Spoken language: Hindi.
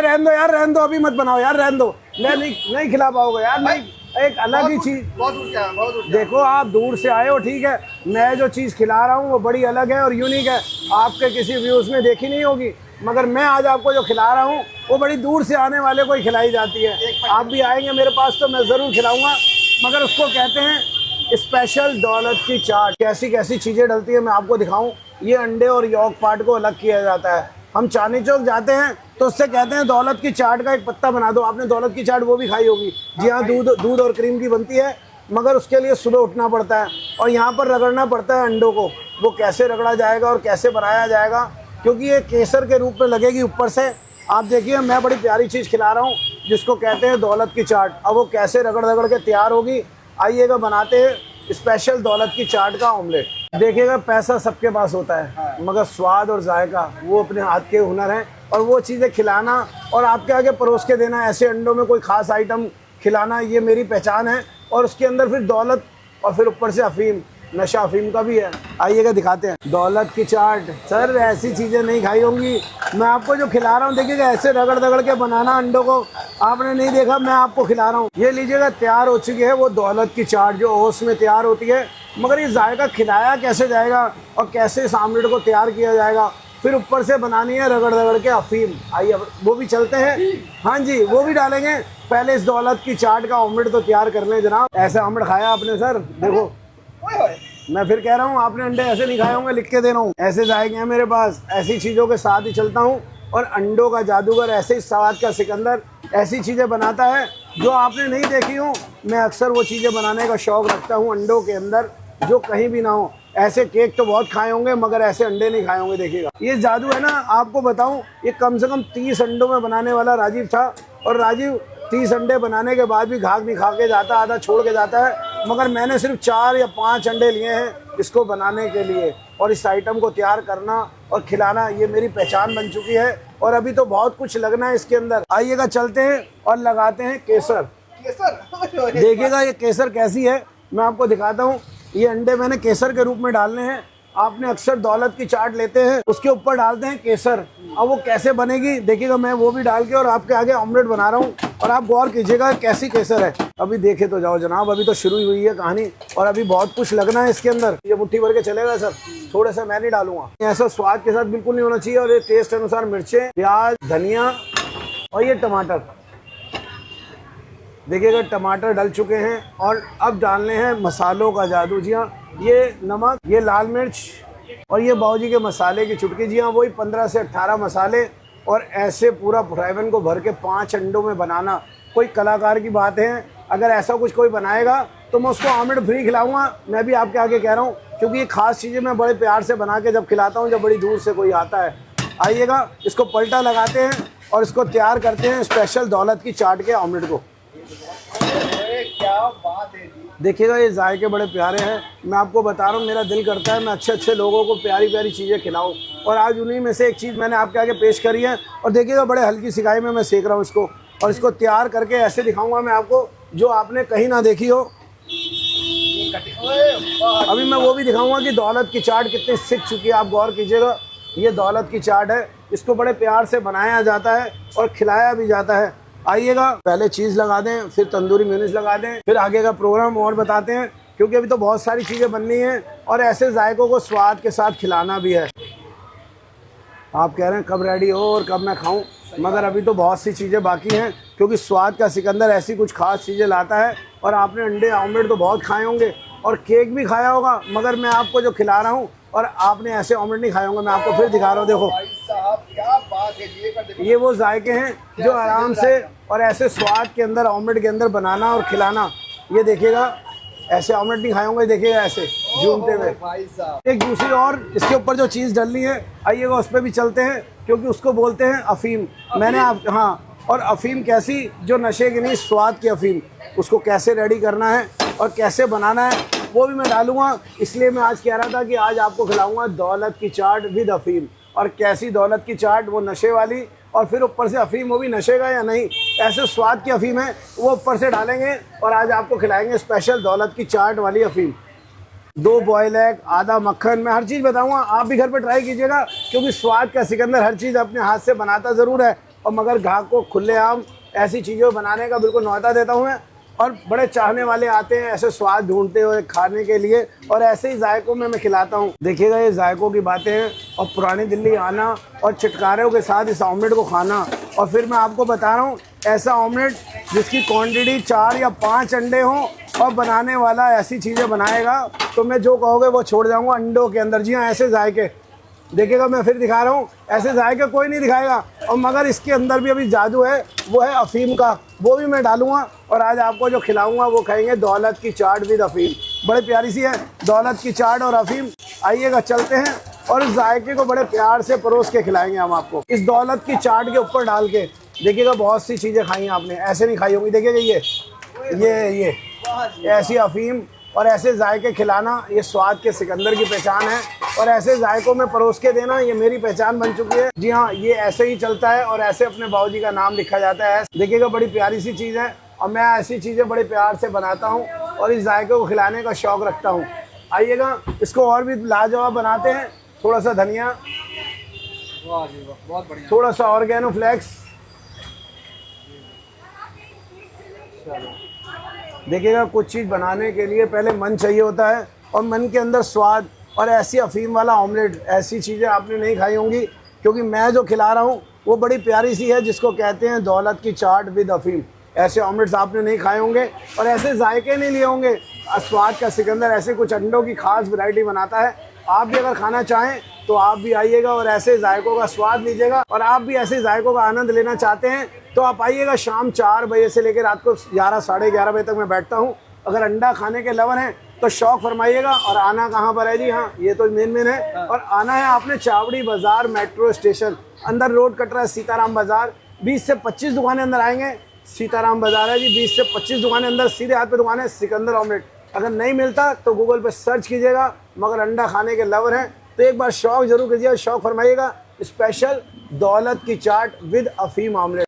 अरे रहने दो यार, रहने दो, अभी मत बनाओ यार, रहने दो, नहीं खिला पाओगे यार, नहीं। एक अलग ही चीज, बहुत देखो आप दूर से आए हो, ठीक है, मैं जो चीज़ खिला रहा हूँ वो बड़ी अलग है और यूनिक है, आपके किसी व्यूज़ में देखी नहीं होगी, मगर मैं आज आपको जो खिला रहा हूँ वो बड़ी दूर से आने वाले को ही खिलाई जाती है। आप भी आएंगे मेरे पास तो मैं ज़रूर खिलाऊँगा, मगर उसको कहते हैं स्पेशल दौलत की चाट। कैसी कैसी चीज़ें डलती है मैं आपको दिखाऊँ। ये अंडे और यॉक पार्ट को अलग किया जाता है। हम चांदनी चौक जाते हैं तो उससे कहते हैं दौलत की चाट का एक पत्ता बना दो। आपने दौलत की चाट वो भी खाई होगी, जी हाँ, दूध और क्रीम की बनती है, मगर उसके लिए सुबह उठना पड़ता है और यहाँ पर रगड़ना पड़ता है अंडों को। वो कैसे रगड़ा जाएगा और कैसे बनाया जाएगा, क्योंकि ये केसर के रूप में लगेगी ऊपर से। आप देखिए मैं बड़ी प्यारी चीज़ खिला रहा हूँ जिसको कहते हैं दौलत की चाट। अब वो कैसे रगड़ रगड़ के तैयार होगी, आइएगा बनाते हैं स्पेशल दौलत की चाट का ऑमलेट। देखिएगा पैसा सबके पास होता है, मगर स्वाद और जायका वो अपने हाथ के हुनर हैं, और वो चीज़ें खिलाना और आपके आगे परोस के देना, ऐसे अंडों में कोई ख़ास आइटम खिलाना, ये मेरी पहचान है। और उसके अंदर फिर दौलत और फिर ऊपर से अफ़ीम, नशा अफ़ीम का भी है। आइएगा दिखाते हैं दौलत की चाट। सर ऐसी चीज़ें नहीं खाई होंगी, मैं आपको जो खिला रहा हूँ देखिएगा, ऐसे रगड़ रगड़ के बनाना अंडों को आपने नहीं देखा, मैं आपको खिला रहा हूँ। ये लीजिएगा तैयार हो चुकी है वो दौलत की चाट जो ओस में तैयार होती है, मगर ये जायका खिलाया कैसे जाएगा और कैसे इस आमलेट को तैयार किया जाएगा। फिर ऊपर से बनानी है रगड़ रगड़ के अफ़ीम। आइए वो भी चलते हैं, हाँ जी वो भी डालेंगे। पहले इस दौलत की चाट का ऑमलेट तो तैयार कर लें जनाब। ऐसे ऑमलेट खाया आपने सर? देखो मैं फिर कह रहा हूँ आपने अंडे ऐसे नहीं खाए होंगे, लिख के दे रहा हूँ, ऐसे जाएंगे हैं मेरे पास। ऐसी चीज़ों के साथ ही चलता हूँ और अंडों का जादूगर, ऐसे ही स्वाद का सिकंदर ऐसी चीज़ें बनाता है जो आपने नहीं देखी हूँ। मैं अक्सर वो चीज़ें बनाने का शौक़ रखता हूँ अंडों के अंदर जो कहीं भी ना हो। ऐसे केक तो बहुत खाए होंगे मगर ऐसे अंडे नहीं खाए होंगे। देखिएगा ये जादू है ना, आपको बताऊं, ये कम से कम 30 अंडों में बनाने वाला राजीव था, और राजीव 30 अंडे बनाने के बाद भी घाघ नहीं खा के जाता, आधा छोड़ के जाता है, मगर मैंने सिर्फ 4 या 5 अंडे लिए हैं इसको बनाने के लिए, और इस आइटम को तैयार करना और खिलाना ये मेरी पहचान बन चुकी है। और अभी तो बहुत कुछ लगना है इसके अंदर। आइएगा चलते हैं और लगाते हैं केसर। देखिएगा ये केसर कैसी है मैं आपको दिखाता हूँ। ये अंडे मैंने केसर के रूप में डालने हैं। आपने अक्सर दौलत की चाट लेते हैं उसके ऊपर डालते हैं केसर। अब वो कैसे बनेगी देखिएगा, मैं वो भी डाल के और आपके आगे ऑमलेट बना रहा हूँ, और आप गौर कीजिएगा कैसी केसर है। अभी देखे तो जाओ जनाब, अभी तो शुरू ही हुई है कहानी और अभी बहुत कुछ लगना है इसके अंदर। ये मुट्ठी भर के चलेगा सर, थोड़ा सा मैं नहीं डालूंगा, ऐसा स्वाद के साथ बिल्कुल नहीं होना चाहिए। और ये टेस्ट अनुसार मिर्चें, प्याज, धनिया और ये टमाटर, देखिएगा टमाटर डल चुके हैं। और अब डालने हैं मसालों का जादू। जी हाँ, ये नमक, ये लाल मिर्च और ये बाऊजी के मसाले की चुटकी। जी हाँ, वही 15 से 18 मसाले, और ऐसे पूरा फ्राइबन को भर के 5 अंडों में बनाना कोई कलाकार की बात है। अगर ऐसा कुछ कोई बनाएगा तो मैं उसको ऑमलेट फ्री खिलाऊंगा। मैं भी आपके आगे कह रहा हूँ, क्योंकि ये खास चीज़ें मैं बड़े प्यार से बना के जब खिलाता हूँ, जब बड़ी दूर से कोई आता है। आइएगा इसको पलटा लगाते हैं और इसको तैयार करते हैं स्पेशल दौलत की चाट के ऑमलेट को। क्या बात है जी। देखिएगा ये जायके बड़े प्यारे हैं, मैं आपको बता रहा हूँ, मेरा दिल करता है मैं अच्छे अच्छे लोगों को प्यारी प्यारी चीज़ें खिलाऊँ, और आज उन्हीं में से एक चीज़ मैंने आपके आगे पेश करी है। और देखिएगा बड़े हल्की सिकाई में मैं सेक रहा हूँ इसको, और इसको तैयार करके ऐसे दिखाऊंगा मैं आपको जो आपने कहीं ना देखी हो। अभी मैं वो भी दिखाऊंगा कि दौलत की चाट कितनी सीख चुकी है। आप गौर कीजिएगा, ये दौलत की चाट है, इसको बड़े प्यार से बनाया जाता है और खिलाया भी जाता है। आइएगा पहले चीज़ लगा दें, फिर तंदूरी मेयोनीज लगा दें, फिर आगे का प्रोग्राम और बताते हैं, क्योंकि अभी तो बहुत सारी चीज़ें बननी हैं और ऐसे जायकों को स्वाद के साथ खिलाना भी है। आप कह रहे हैं कब रेडी हो और कब मैं खाऊं, मगर अभी तो बहुत सी चीज़ें बाकी हैं, क्योंकि स्वाद का सिकंदर ऐसी कुछ खास चीज़ें लाता है। और आपने अंडे ऑमलेट तो बहुत खाए होंगे और केक भी खाया होगा, मगर मैं आपको जो खिला रहा हूँ और आपने ऐसे ऑमलेट नहीं खाए होंगे, मैं आपको फिर दिखा रहा हूँ। देखो क्या बात है, ये वो जायके हैं जो आराम से और ऐसे स्वाद के अंदर ऑमलेट के अंदर बनाना और खिलाना। ये देखिएगा ऐसे ऑमलेट नहीं खाए होंगे, देखिएगा ऐसे झूमते हुए। एक दूसरी और इसके ऊपर जो चीज़ डलनी है, आइएगा उस पर भी चलते हैं, क्योंकि उसको बोलते हैं अफ़ीम। मैंने आप हाँ, और अफ़ीम कैसी, जो नशे की नहीं, स्वाद की अफ़ीम, उसको कैसे रेडी करना है और कैसे बनाना है वो भी मैं डालूंगा। इसलिए मैं आज कह रहा था कि आज आपको खिलाऊंगा दौलत की चाट विद अफ़ीम। और कैसी दौलत की चाट, वो नशे वाली, और फिर ऊपर से अफ़ीम, वो भी नशे का या नहीं, ऐसे स्वाद की अफ़ीम है वो ऊपर से डालेंगे, और आज आपको खिलाएंगे स्पेशल दौलत की चाट वाली अफ़ीम। 2 बॉयल एग, आधा मक्खन, मैं हर चीज़ बताऊंगा, आप भी घर पे ट्राई कीजिएगा, क्योंकि स्वाद का सिकंदर हर चीज़ अपने हाथ से बनाता ज़रूर है, और मगर ग्राहक को खुलेआम ऐसी चीज़ें बनाने का बिल्कुल न्योता देता हूँ मैं। और बड़े चाहने वाले आते हैं ऐसे स्वाद ढूंढते हुए खाने के लिए, और ऐसे ही जायकों में मैं खिलाता हूँ। देखिएगा ये जायकों की बातें हैं, और पुरानी दिल्ली आना और चटकारों के साथ इस ऑमलेट को खाना। और फिर मैं आपको बता रहा हूँ ऐसा ऑमलेट जिसकी क्वांटिटी 4 या 5 अंडे हों, और बनाने वाला ऐसी चीज़ें बनाएगा तो मैं जो कहोगे वो छोड़ जाऊँगा अंडों के अंदर। जी हाँ, ऐसे जायके देखिएगा, मैं फिर दिखा रहा हूँ, ऐसे जायके कोई नहीं दिखाएगा। और मगर इसके अंदर भी अभी जादू है, वो है अफ़ीम का, वो भी मैं डालूंगा। और आज आपको जो खिलाऊंगा वो कहेंगे दौलत की चाट विद अफ़ीम। बड़े प्यारी सी है दौलत की चाट और अफ़ीम। आइएगा चलते हैं और इस जायके को बड़े प्यार से परोस के खिलाएंगे हम आपको। इस दौलत की चाट के ऊपर डाल के देखिएगा, बहुत सी चीज़ें खाई हैं आपने, ऐसे नहीं खाई होंगी। देखिएगा ये ऐसी अफ़ीम और ऐसे जायके खिलाना, ये स्वाद के सिकंदर की पहचान है। और ऐसे जायकों में परोस के देना, ये मेरी पहचान बन चुकी है। जी हाँ, ये ऐसे ही चलता है और ऐसे अपने बाबूजी का नाम लिखा जाता है। देखिएगा बड़ी प्यारी सी चीज़ है, और मैं ऐसी चीज़ें बड़े प्यार से बनाता हूँ और इस जायके को खिलाने का शौक़ रखता हूँ। आइएगा, इसको और भी लाजवाब बनाते हैं। थोड़ा सा धनिया, वाह जी वाह, बहुत बढ़िया। थोड़ा सा ऑर्गेनो फ्लेक्स। देखिएगा, कुछ चीज़ बनाने के लिए पहले मन चाहिए होता है, और मन के अंदर स्वाद। और ऐसी अफ़ीम वाला ऑमलेट, ऐसी चीज़ें आपने नहीं खाई होंगी, क्योंकि मैं जो खिला रहा हूँ वो बड़ी प्यारी सी है, जिसको कहते हैं दौलत की चाट विद अफ़ीम। ऐसे ऑमलेट्स आपने नहीं खाए होंगे और ऐसे जायके नहीं लिए होंगे। स्वाद का सिकंदर ऐसे कुछ अंडों की खास वैरायटी बनाता है। आप भी अगर खाना चाहें तो आप भी आइएगा और ऐसे जायकों का स्वाद लीजिएगा। और आप भी ऐसे जायकों का आनंद लेना चाहते हैं तो आप आइएगा। शाम 4 बजे से लेकर रात को 11 साढ़े 11 बजे तक मैं बैठता हूँ। अगर अंडा खाने के लवर हैं तो शौक़ फरमाइएगा। और आना कहाँ पर है जी? हाँ, ये तो मेन है। और आना है आपने चावड़ी बाज़ार मेट्रो स्टेशन, अंदर रोड कट रहा है सीताराम बाज़ार। 20 से 25 दुकानें अंदर आएंगे। सीताराम बाज़ार है जी, 20 से 25 दुकानें अंदर, सीधे हाथ पे दुकान है सिकंदर ऑमलेट। अगर नहीं मिलता तो गूगल पे सर्च कीजिएगा। मगर अंडा खाने के लवर हैं तो एक बार शौक़ ज़रूर कीजिएगा, शौक़ फरमाइएगा। स्पेशल दौलत की चाट विद अफ़ीम ऑमलेट।